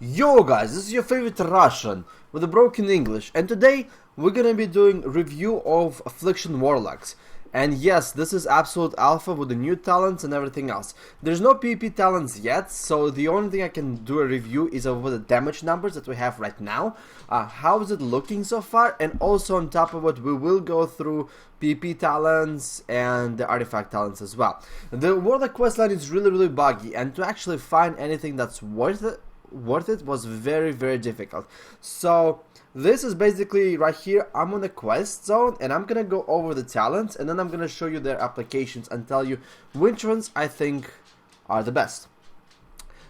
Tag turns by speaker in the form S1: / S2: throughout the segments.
S1: Yo guys, this is your favorite Russian with a broken English, and today we're gonna be doing review of Affliction Warlocks. And yes, this is absolute alpha with the new talents and everything else. There's no PvP talents yet, so the only thing I can do a review is over the damage numbers that we have right now. How is it looking so far, and also on top of it we will go through PvP talents and the artifact talents as well. The Warlock questline is really buggy, and to actually find anything that's worth it was very difficult. So this is basically right here. I'm on the quest zone and I'm gonna go over the talents, and then I'm gonna show you their applications and tell you which ones I think are the best.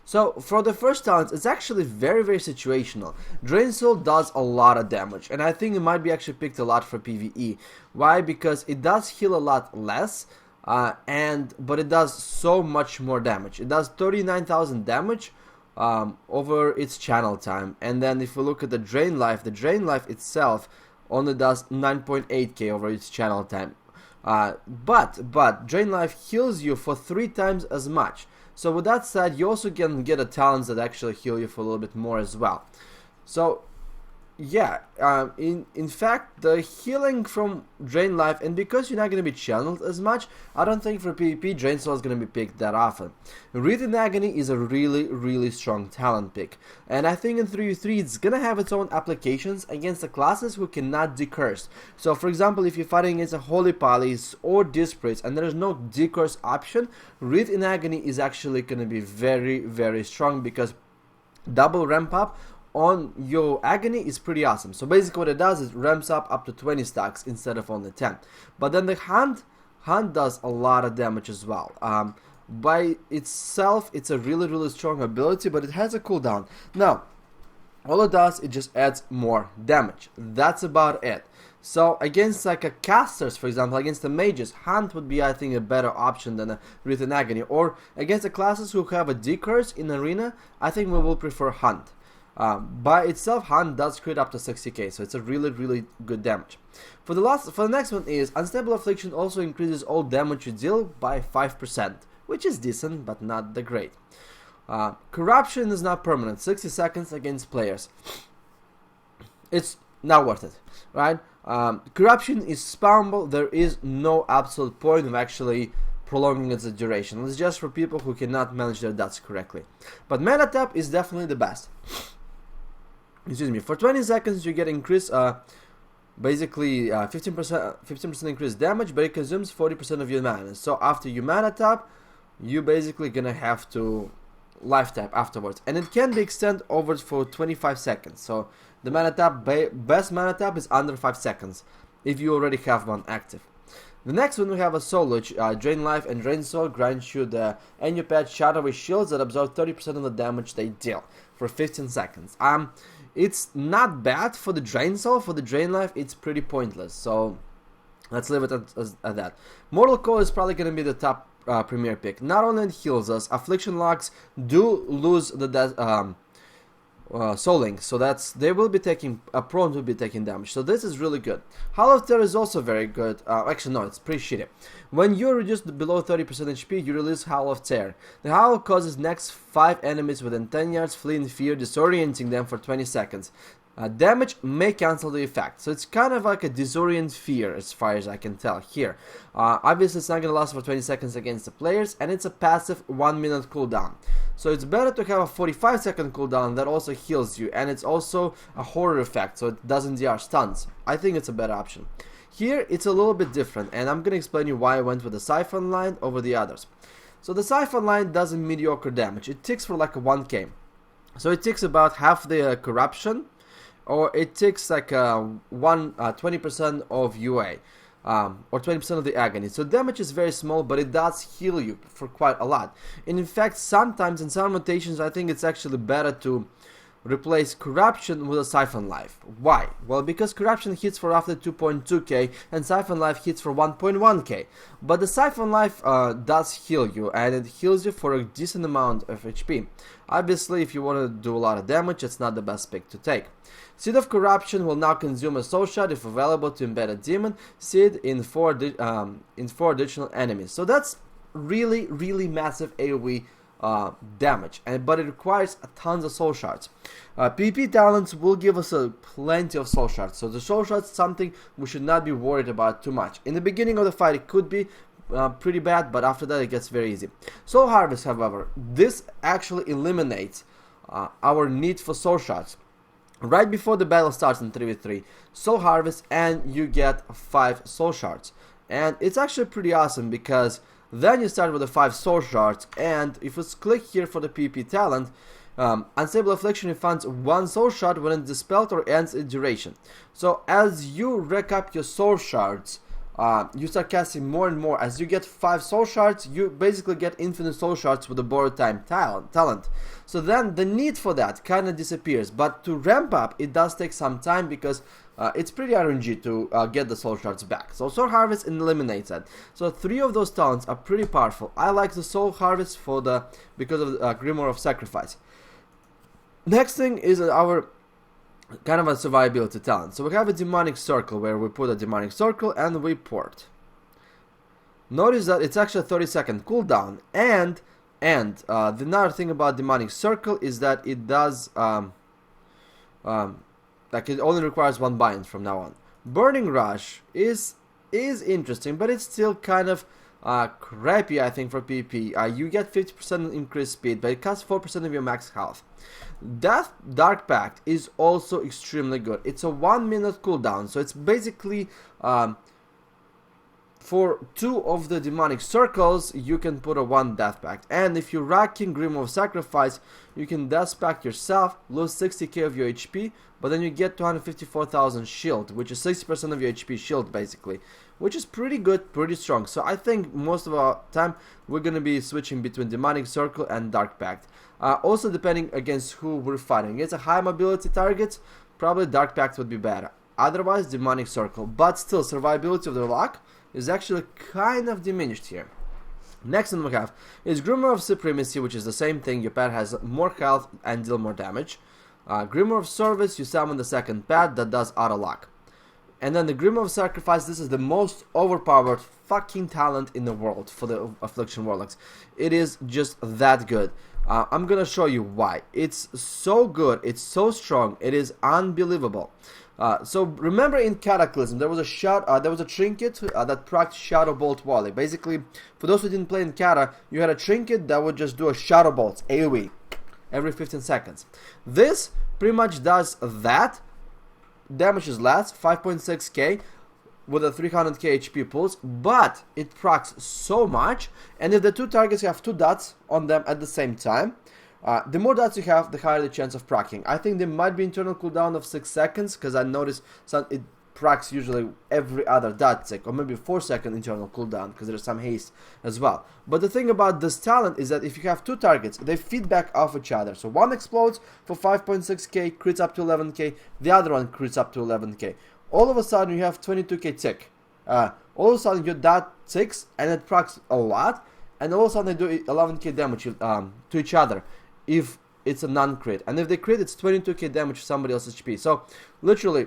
S1: So for the first talent, it's actually very situational. Drain Soul does a lot of damage, and I think it might be actually picked a lot for PvE. Why? Because it does heal a lot less, but it does so much more damage. It does 39,000 damage over its channel time. And then if we look at the drain life itself only does 9.8k over its channel time. But drain life heals you for 3 times as much. So with that said, you also can get a talents that actually heal you for a little bit more as well. So yeah, in fact, the healing from Drain Life, and because you're not going to be channeled as much, I don't think for PvP Drain Soul is going to be picked that often. Wreath in Agony is a really strong talent pick, and I think in 3v3 it's going to have its own applications against the classes who cannot decurse. So for example, if you're fighting against a Holy Pallies or Dispraise and there is no decurse option, Wreath in Agony is actually going to be very strong, because double ramp up on your agony is pretty awesome. So basically what it does is ramps up to 20 stacks instead of only 10. But then the hand does a lot of damage as well. By itself it's a really strong ability, but it has a cooldown. Now all it does, it just adds more damage. That's about it. So against like a casters, for example, against the mages, Hunt would be, I think, a better option than a Wreath in Agony. Or against the classes who have a decurse in arena, I think we will prefer Hunt. By itself, Hunt does crit up to 60k, so it's a really good damage. For the next one is Unstable Affliction also increases all damage you deal by 5%, which is decent but not the great. Corruption is not permanent, 60 seconds against players. It's not worth it, right? Corruption is spawnable. There is no absolute point of actually prolonging its duration. It's just for people who cannot manage their dots correctly. But mana tap is definitely the best. Excuse me. For 20 seconds you get increased, basically 15% increased damage, but it consumes 40% of your mana. So after you mana tap, you basically gonna have to life tap afterwards, and it can be extended over for 25 seconds. So the mana tap, best mana tap is under 5 seconds if you already have one active. The next one we have a Soul Leech. Drain Life and Drain Soul grants you the annual patch Shadowy Shields that absorb 30% of the damage they deal for 15 seconds. It's not bad for the Drain Soul. For the Drain Life, it's pretty pointless. So let's leave it at that. Mortal Coil is probably going to be the top premier pick. Not only it heals us, Affliction locks do lose the Soul Link, so they will be taking prone to be taking damage. So this is really good. Howl of Terror is also very good. Actually no, it's pretty shitty. When you're reduced below 30% HP, you release Howl of Terror. The howl causes next 5 enemies within 10 yards flee in fear, disorienting them for 20 seconds. Damage may cancel the effect, so it's kind of like a disorient fear as far as I can tell here. Obviously it's not going to last for 20 seconds against the players, and it's a passive 1 minute cooldown. So it's better to have a 45-second cooldown that also heals you, and it's also a horror effect, so it doesn't DR stuns. I think it's a better option. Here it's a little bit different, and I'm going to explain you why I went with the Siphon line over the others. So the Siphon line does a mediocre damage. It ticks for like a 1k. So it ticks about half the corruption, or it takes like 20% of UA, or 20% of the agony. So damage is very small, but it does heal you for quite a lot. And in fact, sometimes in some rotations, I think it's actually better to replace Corruption with a Siphon Life. Why? Well, because Corruption hits for roughly 2.2k and Siphon Life hits for 1.1k. But the Siphon Life does heal you, and it heals you for a decent amount of HP. Obviously, if you want to do a lot of damage, it's not the best pick to take. Seed of Corruption will now consume a soul shot if available to embed a demon seed in 4 additional enemies. So that's really massive AoE damage, but it requires tons of soul shards. PvP talents will give us plenty of soul shards, so the soul shards is something we should not be worried about too much. In the beginning of the fight it could be pretty bad, but after that it gets very easy. Soul Harvest, however, this actually eliminates our need for soul shards. Right before the battle starts in 3v3, Soul Harvest and you get 5 soul shards. And it's actually pretty awesome because then you start with the 5 soul shards, and if we click here for the PvP talent, Unstable Affliction refunds 1 soul shard when it's dispelled or ends its duration. So as you rack up your soul shards, you start casting more and more. As you get 5 soul shards, you basically get infinite soul shards with the borrowed time talent. So then the need for that kind of disappears, but to ramp up it does take some time because it's pretty RNG to get the soul shards back. So Soul Harvest eliminates that. So 3 of those talents are pretty powerful. I like the Soul Harvest because of the Grimoire of Sacrifice. Next thing is our kind of a survivability talent. So we have a demonic circle where we put a demonic circle and we port. Notice that it's actually a 30-second cooldown, and the another thing about demonic circle is that it does like it only requires 1 bind from now on. Burning Rush is interesting, but it's still kind of crappy, I think, for PvP. You get 50% increased speed, but it costs 4% of your max health. Dark Pact is also extremely good. It's a 1-minute cooldown, so it's basically for 2 of the demonic circles you can put a 1 Death Pact, and if you're racking Grimoire of Sacrifice you can Death Pact yourself, lose 60k of your HP, but then you get 254,000 shield, which is 60% of your HP shield basically, which is pretty good, pretty strong. So I think most of our time we're gonna be switching between demonic circle and Dark Pact. Also depending against who we're fighting. Against a high mobility target, probably Dark Pact would be better. Otherwise demonic circle, but still survivability of the Warlock is actually kind of diminished here. Next one we have is Grimoire of Supremacy, which is the same thing. Your pet has more health and deal more damage. Grimoire of Service, you summon the second pet that does auto lock. And then the Grimoire of Sacrifice, this is the most overpowered fucking talent in the world for the Affliction Warlocks. It is just that good. I'm gonna show you why. It's so good, it's so strong, it is unbelievable. So remember in Cataclysm there was a trinket that procced Shadow Bolt volley. Basically, for those who didn't play in Cata, you had a trinket that would just do a Shadow Bolt AoE every 15 seconds. This pretty much does that. Damage is less, 5.6k with a 300k HP pulse, but it procs so much, and if the 2 targets have 2 dots on them at the same time, the more dots you have, the higher the chance of proccing. I think there might be internal cooldown of 6 seconds, because I noticed it procs usually every other dot tick, or maybe 4-second internal cooldown, because there's some haste as well. But the thing about this talent is that if you have 2 targets, they feed back off each other. So one explodes for 5.6k, crits up to 11k, the other one crits up to 11k. All of a sudden you have 22k tick. All of a sudden your dot ticks, and it procs a lot, and all of a sudden they do 11k damage to each other if it's a non-crit, and if they crit it's 22k damage to somebody else's HP. So literally,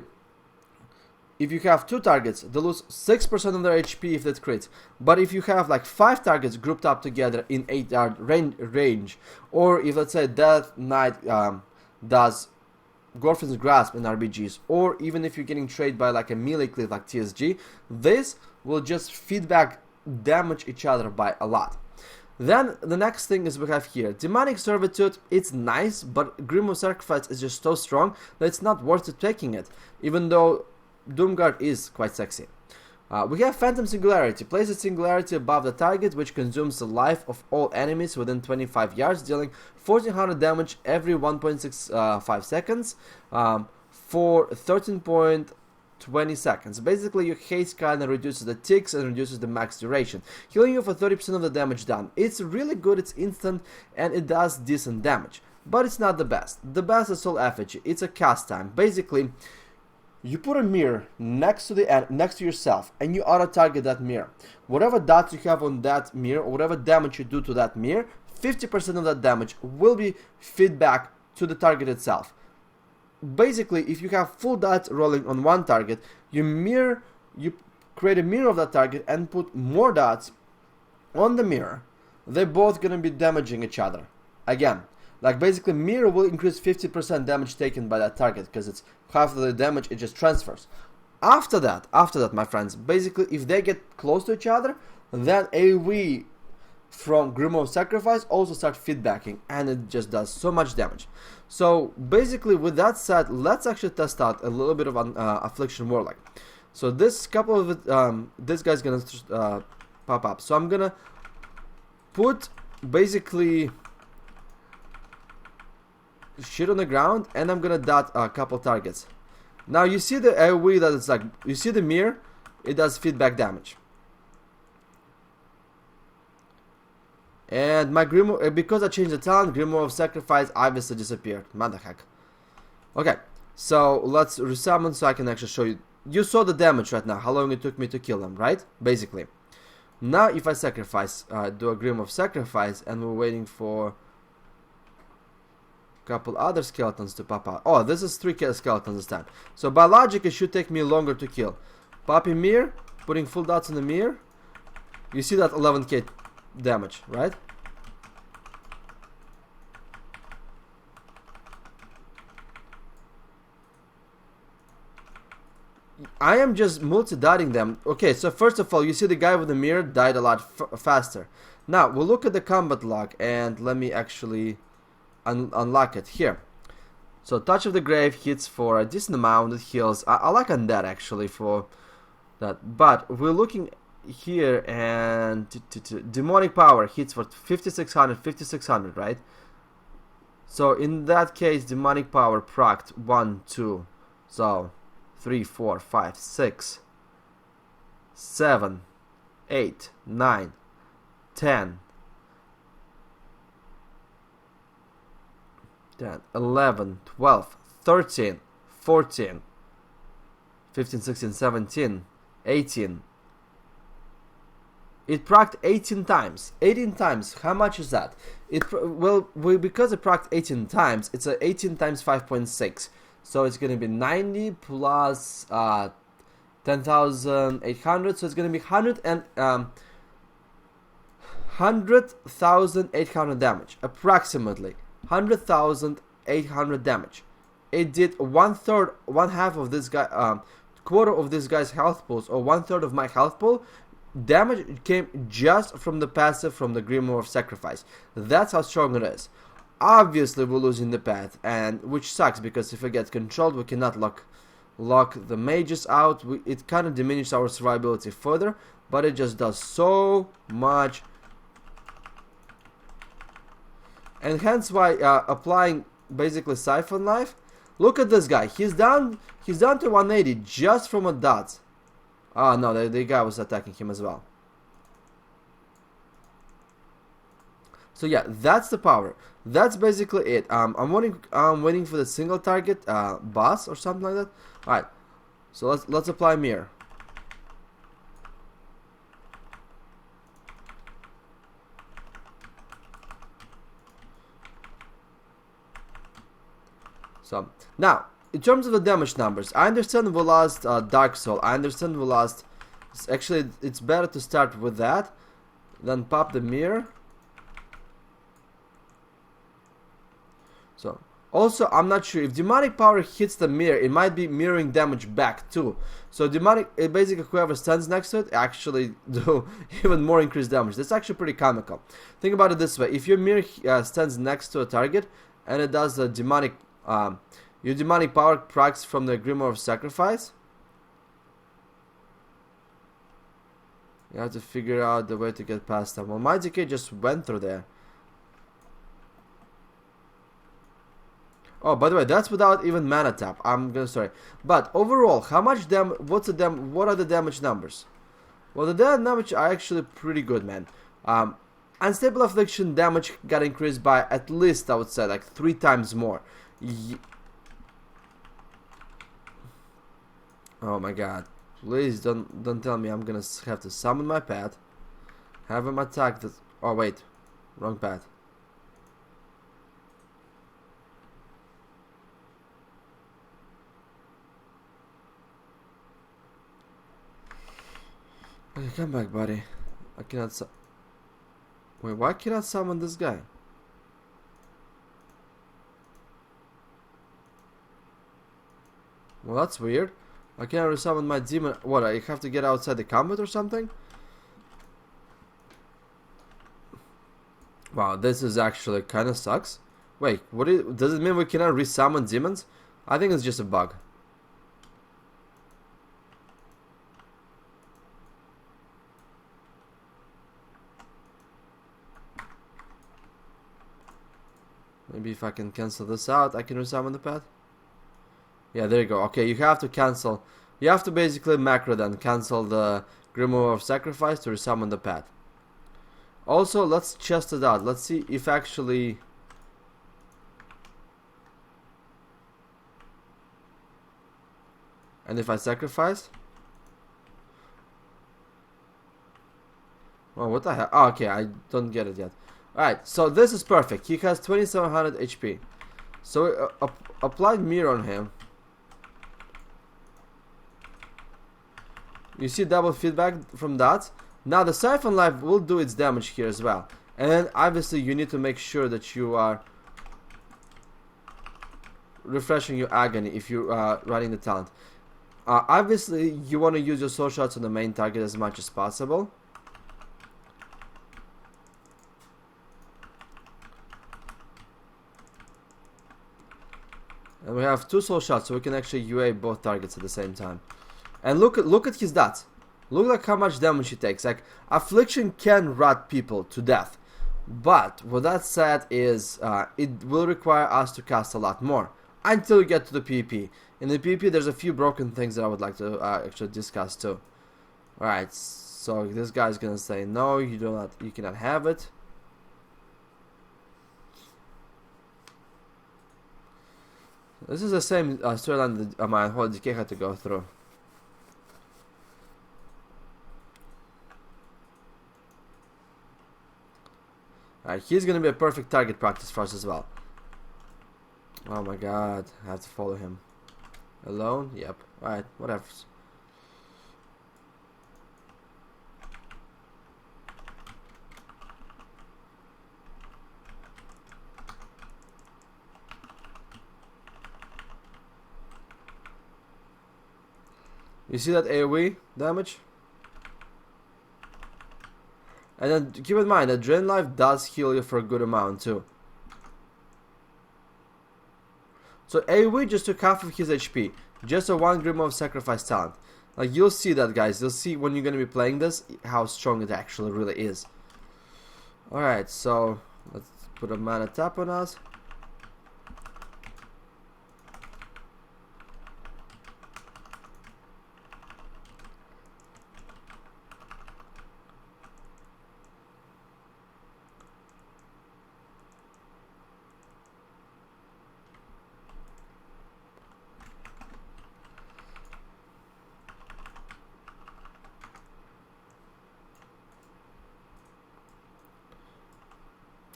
S1: if you have 2 targets, they lose 6% of their HP if that's crits. But if you have like 5 targets grouped up together in 8-yard range, or if let's say Death Knight does Gorfin's Grasp in RBGs, or even if you're getting traded by like a melee clip like TSG, this will just feedback damage each other by a lot. Then the next thing is we have here Demonic Servitude. It's nice, but Grimoire Sacrifice is just so strong that it's not worth it taking it, even though Doomguard is quite sexy. We have Phantom Singularity. Place a singularity above the target, which consumes the life of all enemies within 25 yards, dealing 1400 damage every 1.65 seconds for 13.20 seconds. Basically, your haste kind of reduces the ticks and reduces the max duration, healing you for 30% of the damage done. It's really good, it's instant, and it does decent damage. But it's not the best. The best is Soul Effigy. It's a cast time. Basically, you put a mirror next to yourself, and you auto-target that mirror. Whatever dots you have on that mirror, or whatever damage you do to that mirror, 50% of that damage will be feedback to the target itself. Basically, if you have full dots rolling on one target, you create a mirror of that target and put more dots on the mirror, they're both gonna be damaging each other. Again, like basically mirror will increase 50% damage taken by that target because it's half of the damage, it just transfers. After that, my friends, basically if they get close to each other, then AoE from Grimoire of Sacrifice also start feedbacking, and it just does so much damage. So basically with that said, let's actually test out a little bit of Affliction Warlock. So this couple of it, this guy's gonna pop up. So I'm gonna put basically shit on the ground, and I'm gonna dot a couple targets. Now you see the AoE that it's like, you see the mirror, it does feedback damage. And my Grimoire, because I changed the talent, Grimoire of Sacrifice obviously disappeared. What the heck. Okay, so let's resummon so I can actually show you. You saw the damage right now, how long it took me to kill them, right? Basically. Now if I sacrifice, do a Grimoire of Sacrifice, and we're waiting for a couple other skeletons to pop out. Oh, this is 3 skeletons this time. So by logic it should take me longer to kill. Popping mirror, putting full dots on the mirror. You see that 11k damage, right? I am just multi-dotting them. Okay, so first of all, you see the guy with the mirror died a lot faster. Now, we'll look at the combat log, and let me actually unlock it here. So, Touch of the Grave hits for a decent amount, it heals. I like Undead actually for that. But we're looking here, and Demonic Power hits for 5600, right? So, in that case, Demonic Power procced 1, 2, so 3, 4, 5, 6, 7, 8, 9, 10, 11, 12, 13, 14, 15, 16, 17, 18. It procced 18 times. 18 times. How much is that? Because it procced 18 times, it's a 18 times 5.6. So it's going to be 90 plus 10,800. So it's going to be 100,800 damage. Approximately 100,800 damage. It did one half of this guy, quarter of this guy's health pools, or 1/3 of my health pool. Damage came just from the passive from the Grimoire of Sacrifice. That's how strong it is. Obviously we're losing the path, and which sucks because if it gets controlled we cannot lock the mages out. It kind of diminishes our survivability further, but it just does so much, and hence why applying basically Siphon Knife. Look at this guy, he's down to 180 just from a dot. Oh no, the guy was attacking him as well. So yeah, that's the power. That's basically it. I'm waiting for the single target boss or something like that. All right, so let's apply mirror. So now, in terms of the damage numbers, I understand we lost Dark Soul. I understand we lost. Actually, it's better to start with that than pop the mirror. So, also, I'm not sure if Demonic Power hits the mirror, it might be mirroring damage back too. So basically whoever stands next to it actually do even more increased damage. That's actually pretty comical. Think about it this way: if your mirror stands next to a target and it does the demonic, your Demonic Power procs from the Grimoire of Sacrifice, you have to figure out the way to get past them. Well, my DK just went through there. Oh, by the way, that's without even mana tap. Sorry. But overall, how much what are the damage numbers? Well, the damage numbers are actually pretty good, man. Unstable Affliction damage got increased by at least, I would say, like 3 times more. Oh my god. Please don't tell me I'm gonna have to summon my pet, have him attack the... Oh wait, wrong pet. Okay, come back, buddy. I cannot Wait, why can't I summon this guy? Well, that's weird. I can't resummon my demon. What, I have to get outside the combat or something? Wow, this is actually kind of sucks. Wait, does it mean we cannot resummon demons? I think it's just a bug. Maybe if I can cancel this out, I can resummon the pet. Yeah, there you go. Okay, you have to cancel. You have to basically macro then cancel the Grimoire of Sacrifice to resummon the pet. Also, let's test it out. Let's see if actually... And if I sacrifice? Oh, what the hell? Oh, okay, I don't get it yet. Alright, so this is perfect. He has 2700 HP. So apply mirror on him. You see double feedback from that. Now the Siphon Life will do its damage here as well. And obviously you need to make sure that you are refreshing your agony if you are running the talent. Obviously you want to use your soul shots on the main target as much as possible. And we have 2 soul shots, so we can actually UA both targets at the same time. And look at his stats. Look like how much damage he takes. Like, Affliction can rot people to death. But what that said is it will require us to cast a lot more until we get to the PvP. In the PvP there's a few broken things that I would like to actually discuss too. Alright, so this guy's gonna say no, you cannot have it. This is the same storyline that my whole DK had to go through. Alright, he's gonna be a perfect target practice for us as well. Oh my god, I have to follow him. Alone? Yep. Alright, whatever. You see that AoE damage? And then keep in mind that Drain Life does heal you for a good amount too. So AoE just took half of his HP. Just a 1 Grimoire of Sacrifice talent. Like, you'll see that, guys. You'll see when you're going to be playing this how strong it actually really is. Alright, so let's put a mana tap on us.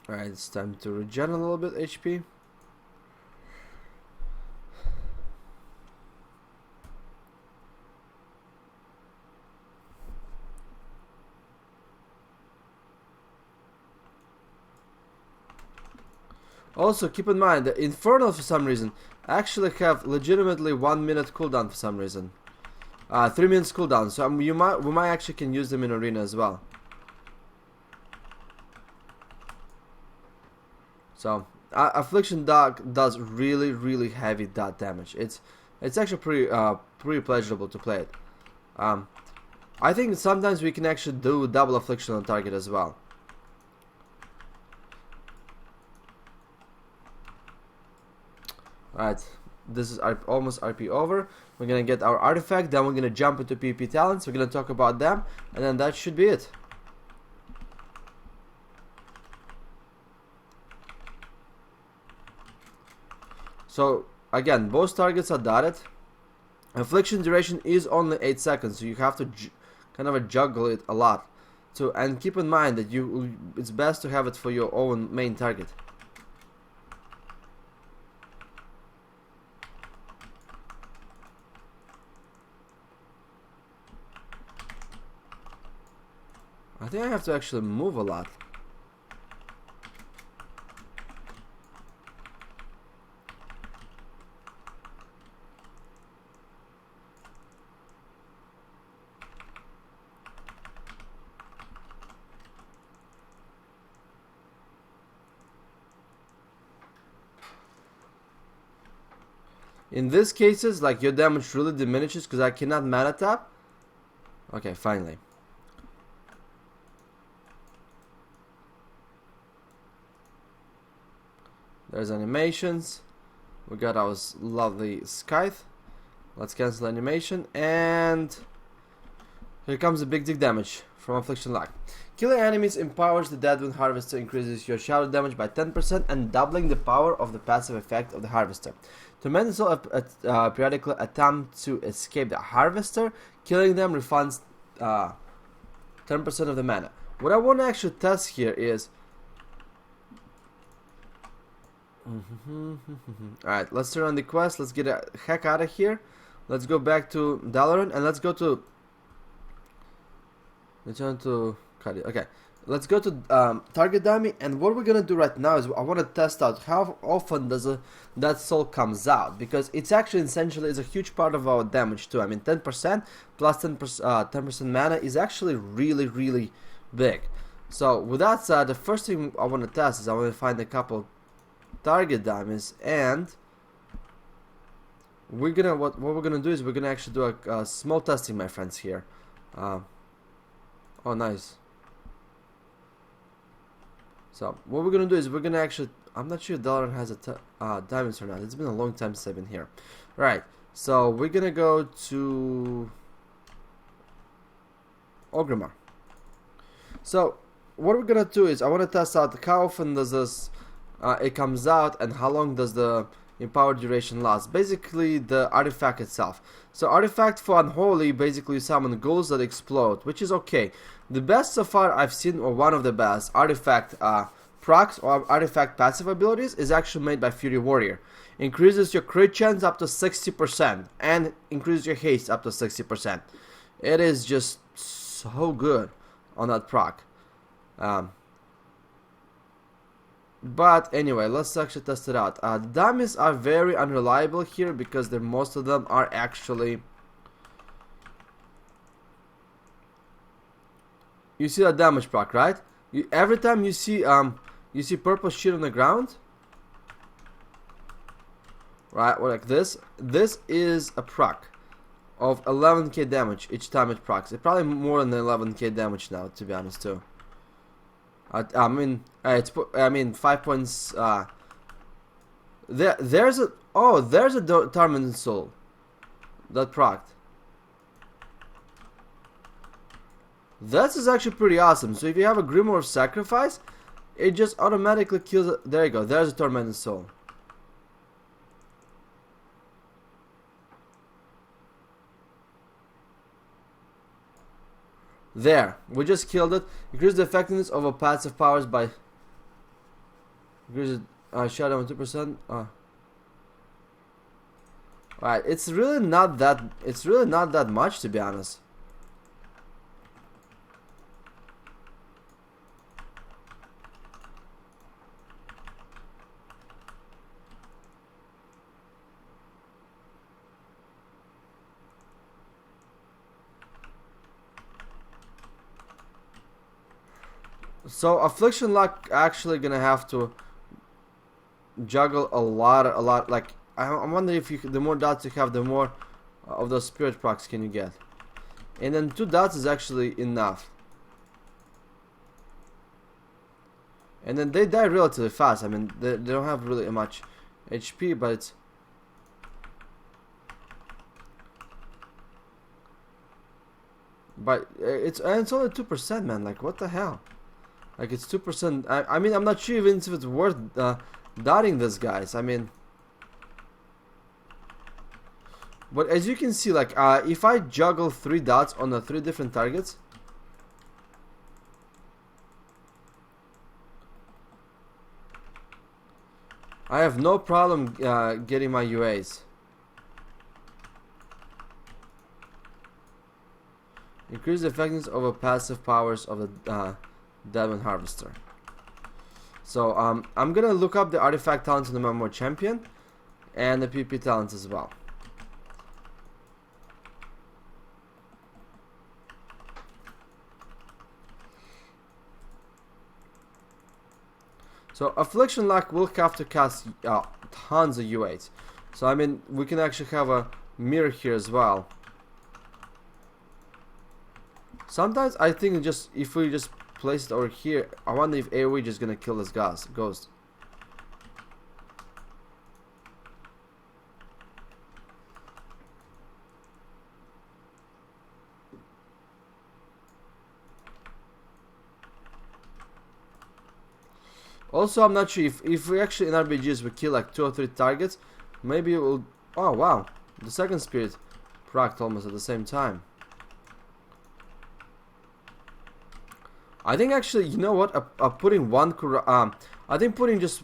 S1: Alright, it's time to regen a little bit HP. Also, keep in mind that Infernal, for some reason, actually have legitimately 1 minute cooldown for some reason. 3 minutes cooldown, so we might actually can use them in arena as well. So Affliction does really heavy dot damage. It's actually pretty pleasurable to play it. I think sometimes we can actually do double Affliction on target as well. Alright, this is almost RP over. We're gonna get our artifact, then we're gonna jump into PvP talents. We're gonna talk about them, and then that should be it. So again, both targets are dotted. Affliction duration is only 8 seconds, so you have to kind of juggle it a lot. So, and keep in mind that it's best to have it for your own main target. I think I have to actually move a lot. In these cases, like, your damage really diminishes because I cannot mana tap. Okay, finally. There's animations. We got our lovely scythe. Let's cancel animation, and here comes the big dig damage from Affliction Lock. Killing enemies empowers the Deadwind Harvester, increases your shadow damage by 10% and doubling the power of the passive effect of the Harvester. Tremendous Soul periodically attempt to escape the Harvester. Killing them refunds 10% of the mana. What I want to actually test here is... Alright, let's turn on the quest. Let's get the heck out of here. Let's go back to Dalaran and let's go to... Return to... Okay, let's go to target dummy, and what we're gonna do right now is I want to test out how often does that soul comes out, because it's actually essentially is a huge part of our damage too. I mean 10% plus 10% mana is actually really big. So with that said, the first thing I want to test is I want to find a couple target dummies, and we're gonna what we're gonna do is we're gonna actually do a small testing, my friends, here. Oh, nice. So what we're gonna do is we're gonna actually, I'm not sure if Dalaran has a diamonds or not. It's been a long time since I've been here. Right, so we're gonna go to Orgrimmar. So what we're gonna do is I want to test out how often does this it comes out and how long does the empowered duration last. Basically the artifact itself. So artifact for Unholy, basically you summon ghouls that explode, which is okay. The best so far I've seen, or one of the best, artifact procs or artifact passive abilities is actually made by Fury Warrior. Increases your crit chance up to 60% and increases your haste up to 60%. It is just so good on that proc. But anyway, let's actually test it out. The dummies are very unreliable here because most of them are actually... You see that damage proc, right? Every time you see purple shit on the ground, right, or like this is a proc of 11k damage each time it procs. It's probably more than 11k damage now, to be honest too. I mean 5 points. There's a Tormented Soul that procced. That is actually pretty awesome. So if you have a Grimoire of Sacrifice, it just automatically kills it. There you go. There's a Tormented Soul. There, we just killed it. Increase the effectiveness of our passive powers by increase shadow on 2%. Alright, it's really not that much, to be honest. So Affliction Lock actually gonna have to juggle a lot. Like I'm wondering if the more dots you have, the more of those spirit procs can you get. And then 2 dots is actually enough. And then they die relatively fast. I mean, they don't have really much HP, but it's only 2%, man. Like, what the hell? Like, it's 2%. I mean, I'm not sure even if it's worth dotting this, guys. I mean, but as you can see, like, if I juggle 3 dots on the 3 different targets, I have no problem getting my UAs. Increase the effectiveness of the passive powers of the Deadwind Harvester. So I'm gonna look up the artifact talents in the Memoir Champion and the PP talents as well. So Affliction Lock will have to cast tons of UAs. So I mean, we can actually have a mirror here as well. Sometimes I think just if we just place it over here, I wonder if AoE just gonna kill this ghost. Also, I'm not sure if we actually in RPGs we kill like 2 or 3 targets, maybe it will. Oh wow, the second spirit procced almost at the same time. I think actually, you know what? Putting one I think putting just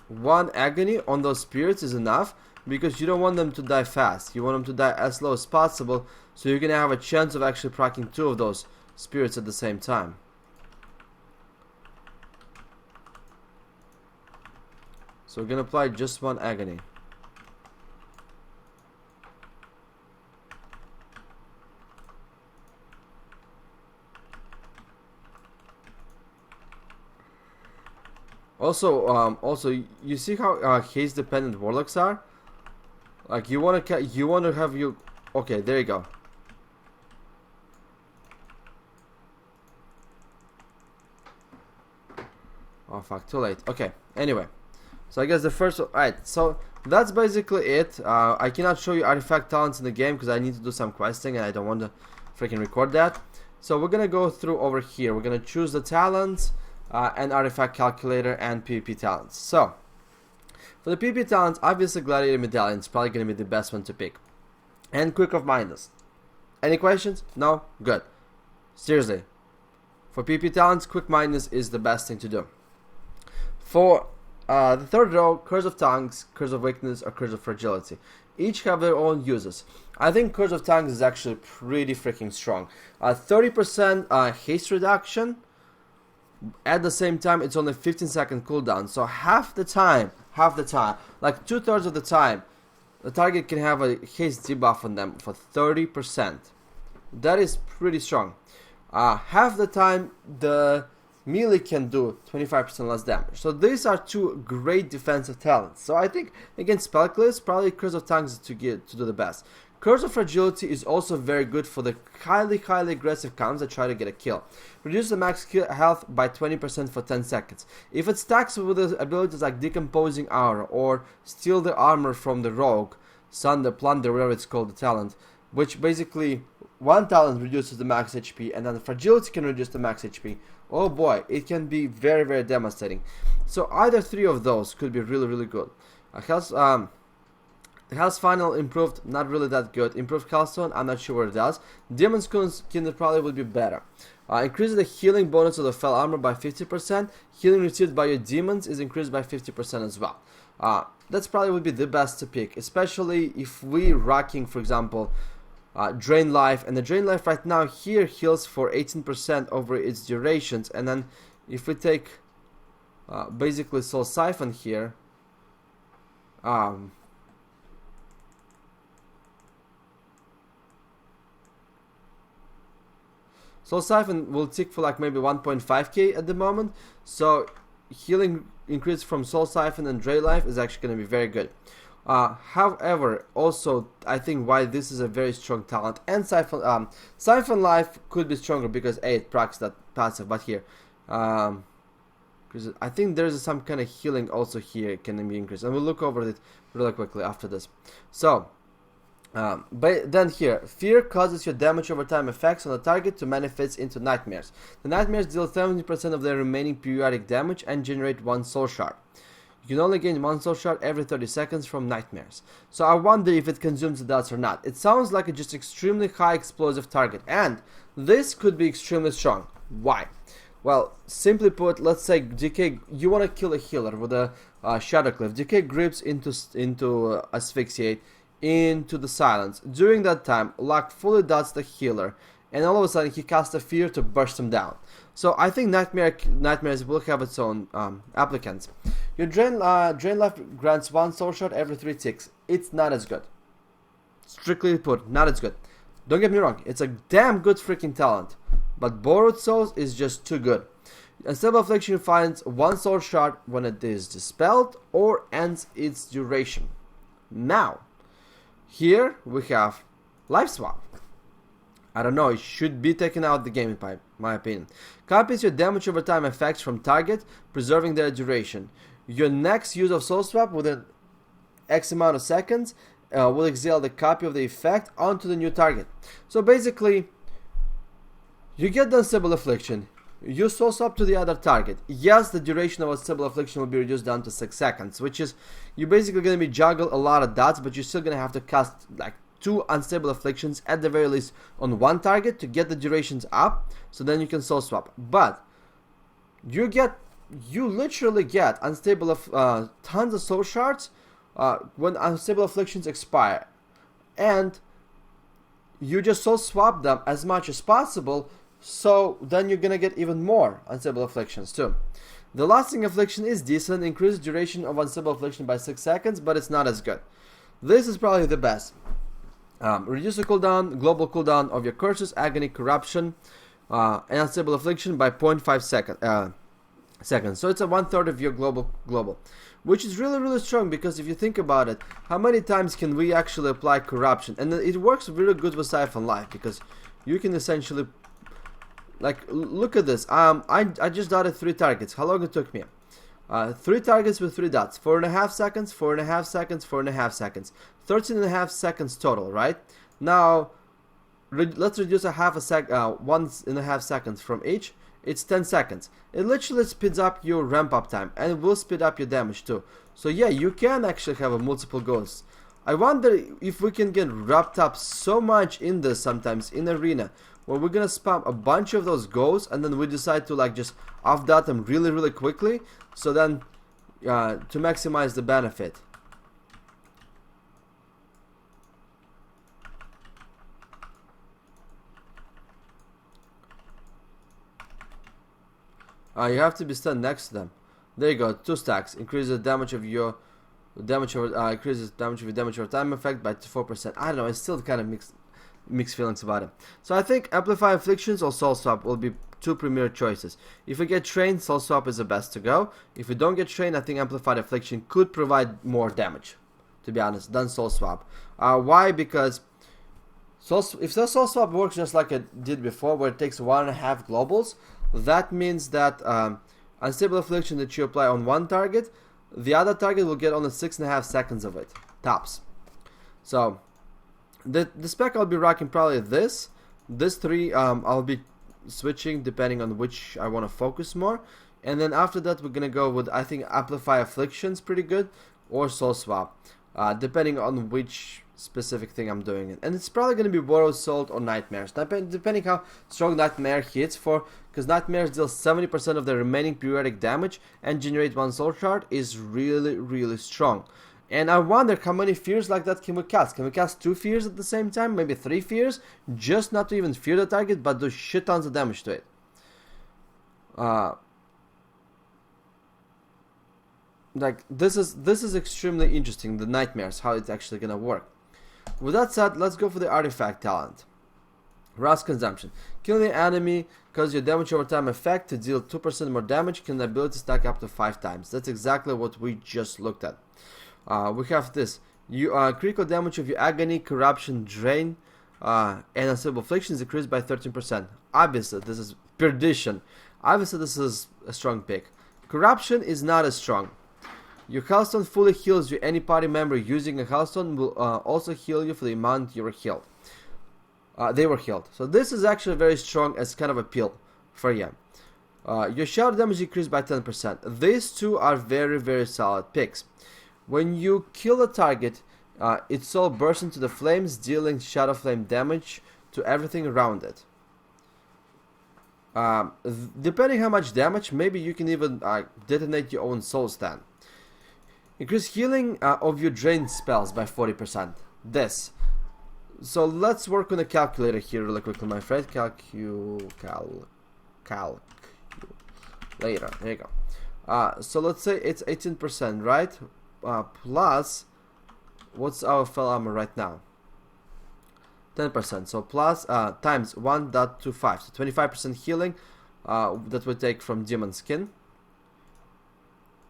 S1: one agony on those spirits is enough, because you don't want them to die fast. You want them to die as slow as possible, so you're gonna have a chance of actually proccing 2 of those spirits at the same time. So we're gonna apply just one agony. Also, you see how haste dependent warlocks are? Like you wanna have you. Okay, there you go. Oh fuck, too late. Okay, anyway. So I guess the first one, alright, so that's basically it. I cannot show you artifact talents in the game because I need to do some questing and I don't want to freaking record that. So we're gonna go through over here. We're gonna choose the talents and artifact calculator and PvP talents. So for the PvP talents, obviously Gladiator Medallion is probably gonna be the best one to pick. And Quick of Mindless. Any questions? No? Good. Seriously. For PvP talents, Quick Mindless is the best thing to do. For the third row, Curse of Tongues, Curse of Weakness, or Curse of Fragility. Each have their own uses. I think Curse of Tongues is actually pretty freaking strong. 30% haste reduction. At the same time, it's only 15-second cooldown. So half the time, like 2/3 of the time, the target can have a haste debuff on them for 30%. That is pretty strong. Half the time, the melee can do 25% less damage. So these are 2 great defensive talents. So I think against Spellcliffs, probably Curse of Tongues is to do the best. Curse of Fragility is also very good for the highly aggressive counts that try to get a kill. Reduce the max health by 20% for 10 seconds. If it stacks with the abilities like Decomposing Aura or Steal the Armor from the Rogue, Sunder, Plunder, whatever it's called, the talent, which basically one talent reduces the max HP and then the Fragility can reduce the max HP. Oh boy, it can be very devastating. So either 3 of those could be really good. Hell's Final improved, not really that good. Improved Hellstone, I'm not sure what it does. Demon's Skin probably would be better. Increases the healing bonus of the Fell Armor by 50%. Healing received by your demons is increased by 50% as well. That's probably would be the best to pick, especially if we rocking, for example, Drain Life, and the Drain Life right now here heals for 18% over its durations, and then if we take basically Soul Siphon here, Soul Siphon will tick for like maybe 1.5k at the moment, so healing increase from Soul Siphon and Drain Life is actually going to be very good. However, also I think why this is a very strong talent, and Siphon Life could be stronger because it procs that passive, but here, because I think there's some kind of healing also here can be increased, and we'll look over it really quickly after this. So, but then here, Fear causes your damage over time effects on the target to manifest into Nightmares. The Nightmares deal 70% of their remaining periodic damage and generate 1 Soul Shard. You can only gain 1 Soul Shard every 30 seconds from Nightmares. So I wonder if it consumes the dots or not. It sounds like a just extremely high explosive target, and this could be extremely strong. Why? Well, simply put, let's say DK, you want to kill a healer with a Shadowcliff. DK grips into Asphyxiate, into the Silence. During that time, Luck fully dots the healer, and all of a sudden he casts a Fear to burst him down. So I think Nightmares will have its own applicants. Your Drain Life grants 1 Soul Shard every 3 ticks. It's not as good. Strictly put, not as good. Don't get me wrong, it's a damn good freaking talent, but Borrowed Souls is just too good. Unstable Affliction finds one soul shard when it is dispelled or ends its duration. Now, here we have Life Swap. I don't know, it should be taken out of the game in my opinion. Copies your damage over time effects from target, preserving their duration. Your next use of Soul Swap within X amount of seconds will exile the copy of the effect onto the new target. So basically, you get the Unstable Affliction, you Soul Swap to the other target. Yes, the duration of Unstable Affliction will be reduced down to 6 seconds, which is, you're basically going to be juggle a lot of dots, but you're still going to have to cast like 2 Unstable Afflictions at the very least on one target to get the durations up, so then you can Soul Swap. But you literally get unstable tons of soul shards when Unstable Afflictions expire, and you just Soul Swap them as much as possible, so then you're gonna get even more Unstable Afflictions too. The Lasting Affliction is decent, increases duration of Unstable Affliction by 6 seconds, but it's not as good. This is probably the best. Reduce the cooldown, global cooldown of your curses, agony, corruption, and Unstable Affliction by 0.5 seconds. So it's a 1/3 of your global, which is really strong, because if you think about it, how many times can we actually apply corruption? And it works really good with Siphon Life, because you can essentially, like, look at this. I just dotted 3 targets. How long it took me? 3 targets with 3 dots, 4.5 seconds, 4.5 seconds, 4.5 seconds, 13.5 seconds total, right? Now, let's reduce 1.5 seconds from each. It's 10 seconds. It literally speeds up your ramp up time, and it will speed up your damage too. So yeah, you can actually have a multiple ghosts. I wonder if we can get wrapped up so much in this sometimes in arena, where we're gonna spam a bunch of those ghosts, and then we decide to like just off dot them really quickly, so then to maximize the benefit. You have to be stunned next to them. There you go, 2 stacks. Increases the damage of your increases damage of your damage over time effect by 4%. I don't know, it's still kind of mixed feelings about it. So I think Amplify Afflictions or Soul Swap will be 2 premier choices. If we get trained, Soul Swap is the best to go. If we don't get trained, I think Amplified Affliction could provide more damage, to be honest, than Soul Swap. Why? Because if the Soul Swap works just like it did before, where it takes 1.5 globals, that means that Unstable Affliction that you apply on one target, the other target will get only 6.5 seconds of it, tops. So the spec I'll be rocking probably this 3. I'll be switching depending on which I want to focus more, and then after that we're gonna go with, I think, Amplify Afflictions pretty good, or Soul Swap, depending on which specific thing I'm doing it. And it's probably going to be Borrowed Soul or Nightmares, depending how strong Nightmare hits for, because Nightmares deals 70% of the remaining periodic damage and generate 1 soul shard is really strong. And I wonder how many fears like that can we cast. Can we cast 2 fears at the same time, maybe 3 fears, just not to even fear the target but do shit tons of damage to it. Like this is extremely interesting, the Nightmares, how it's actually gonna work. With that said, let's go for the artifact talent. Rust Consumption. Killing the enemy causes your damage over time effect to deal 2% more damage, can the ability stack up to 5 times. That's exactly what we just looked at. We have this. Critical damage of your agony, corruption, drain, and unstable affliction is increased by 13%. Obviously, this is perdition. Obviously, this is a strong pick. Corruption is not as strong. Your Healthstone fully heals you. Any party member using a Healthstone will also heal you for the amount you were healed. They were healed. So this is actually very strong as kind of a pill for you. Your shadow damage increased by 10%. These two are very solid picks. When you kill a target, its soul bursts into the flames, dealing shadow flame damage to everything around it. Depending how much damage, maybe you can even detonate your own soul stand. Increase healing of your drained spells by 40%. This. So let's work on a calculator here really quickly, my friend. Calculator. There you go. So let's say it's 18%, right? Plus, what's our fell armor right now? 10%. So plus times 1.25. So 25% healing. that we take from Demon Skin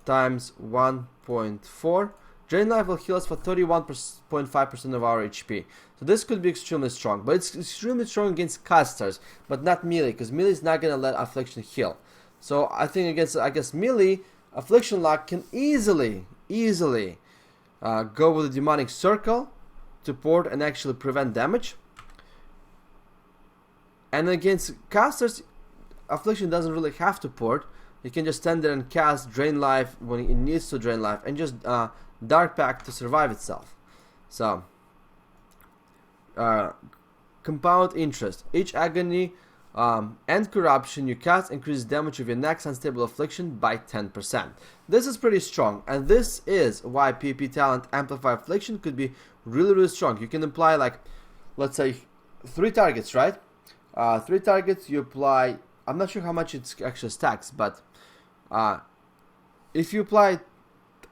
S1: times 1.4. Drain Life will heal us for 31.5% of our HP. So this could be extremely strong, but it's extremely strong against casters, but not melee, because melee is not gonna let Affliction heal. So I think against, I guess, melee, Affliction Lock can easily go with the Demonic Circle to port and actually prevent damage. And against casters, Affliction doesn't really have to port. You can just stand there and cast Drain Life when it needs to drain life, and just Dark Pact to survive itself. So, Compound Interest. Each Agony and Corruption you cast increases damage of your next Unstable Affliction by 10%. This is pretty strong, and this is why PP Talent Amplify Affliction could be really strong. You can apply, like, let's say 3 targets, right? 3 targets you apply. I'm not sure how much it actually stacks, but if you apply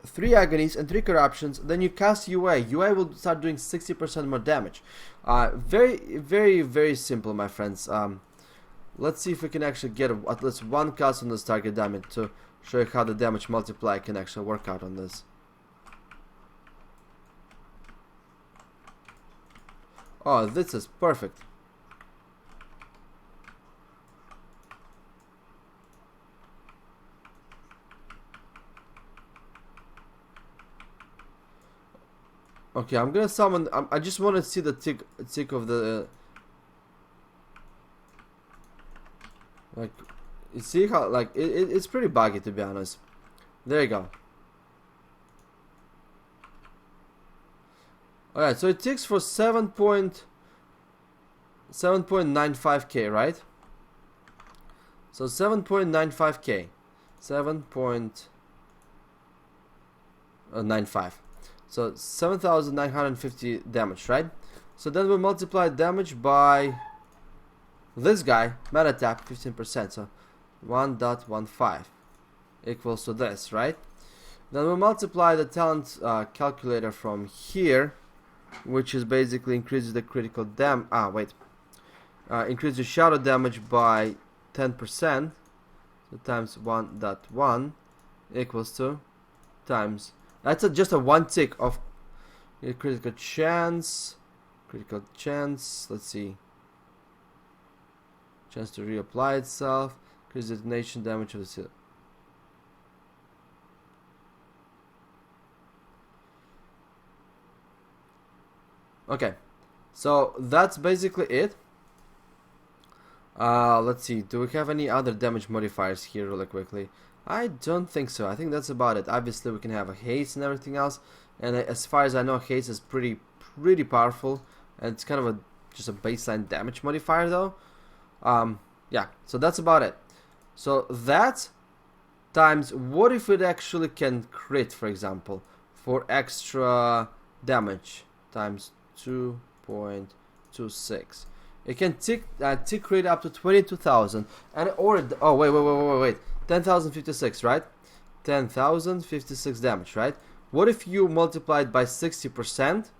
S1: 3 agonies and 3 corruptions, then you cast UA. UA will start doing 60% more damage. Very simple, my friends. Let's see if we can actually get at least 1 cast on this target damage to show you how the damage multiplier can actually work out on this. Oh, this is perfect. Okay, I'm gonna summon. I just want to see the tick of the. Like, you see how, like, it's pretty buggy, to be honest. There you go. Alright, so it ticks for 7.95k, right? So 7.95k. 7.95. So 7,950 damage, right? So then we multiply damage by this guy, mana tap 15%, so 1.15 equals to this, right? Then we multiply the talent calculator from here, which is basically increases the critical increases shadow damage by 10%, so times 1.1 equals to times. That's just a 1 tick of critical chance. Let's see. Chance to reapply itself. Increase detonation damage of the seal. Okay, so that's basically it. Let's see. Do we have any other damage modifiers here, really quickly? I don't think so. I think that's about it. Obviously, we can have a haste and everything else. And as far as I know, haste is pretty powerful, and it's kind of just a baseline damage modifier, though. Yeah. So that's about it. So that times, what if it actually can crit, for example, for extra damage, times 2.26. It can tick crit up to 22,000, and oh wait. 10,056, right? 10,056 damage, right? What if you multiply it by 60%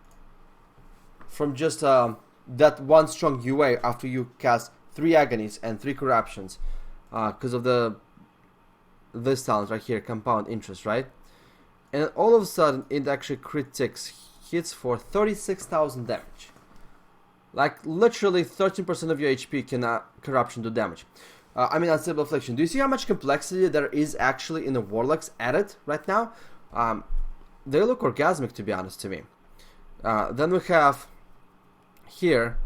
S1: from just that one strong UA after you cast 3 agonies and 3 corruptions, because of this talent right here, Compound Interest, right? And all of a sudden it actually hits for 36,000 damage. Like, literally 13% of your HP can corruption do damage. I mean, Unstable Affliction. Do you see how much complexity there is actually in the Warlocks added right now? They look orgasmic, to be honest to me. Then we have here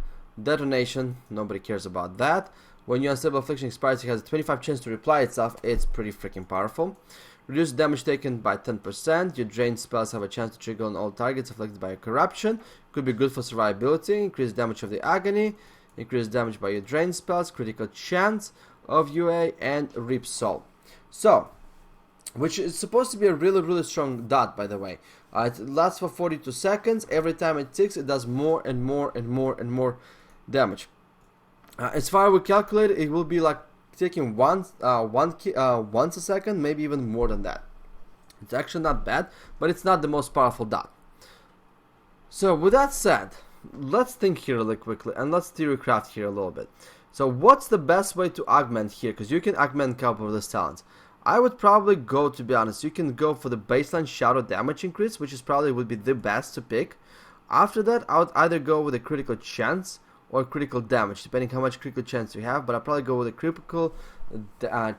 S1: Detonation. Nobody cares about that. When your Unstable Affliction expires, it has a 25 chance to reply itself. It's pretty freaking powerful. Reduce damage taken by 10%. Your drained spells have a chance to trigger on all targets afflicted by a corruption. Could be good for survivability. Increase damage of the agony. Increase damage by your drained spells. Critical chance of UA, and Reap Soul. So, which is supposed to be a really strong dot, by the way. It lasts for 42 seconds. Every time it ticks, it does more and more damage. As far as we calculate, it will be like taking once a second, maybe even more than that. It's actually not bad, but it's not the most powerful dot. So with that said, let's think here really quickly, and let's theorycraft here a little bit. So what's the best way to augment here? Because you can augment a couple of these talents. I would probably go, to be honest, you can go for the baseline shadow damage increase, which is probably would be the best to pick. After that, I would either go with a critical chance or critical damage, depending how much critical chance you have, but I'll probably go with a critical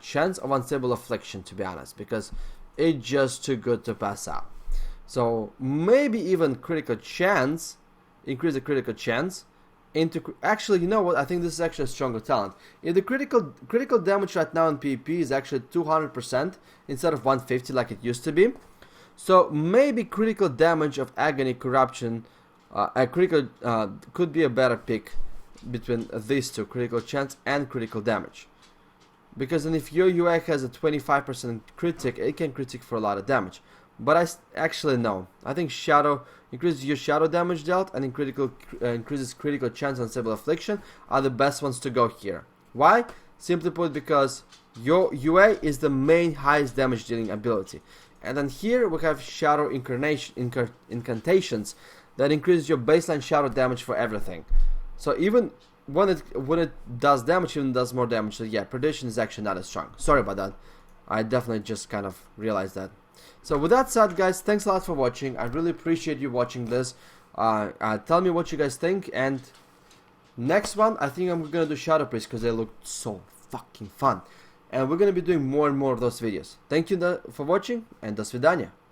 S1: chance of unstable affliction, to be honest, because it's just too good to pass out. So maybe even critical chance, increase the critical chance into, actually, you know what, I think this is actually a stronger talent. If the critical damage right now in PvP is actually 200% instead of 150 like it used to be, so maybe critical damage of agony corruption, could be a better pick between these two, critical chance and critical damage. Because then if your UA has a 25% critic, it can critic for a lot of damage. But actually no. I think shadow increases your shadow damage dealt and increases critical chance on unstable affliction are the best ones to go here. Why? Simply put, because your UA is the main highest damage dealing ability. And then here we have shadow incantations that increases your baseline shadow damage for everything. So even when it does damage, even does more damage. So yeah, perdition is actually not as strong. Sorry about that. I definitely just kind of realized that. So with that said, guys, thanks a lot for watching. I really appreciate you watching this. Tell me what you guys think. And next one, I think I'm gonna do Shadow Priest because they look so fucking fun. And we're gonna be doing more and more of those videos. Thank you for watching, and до свидания.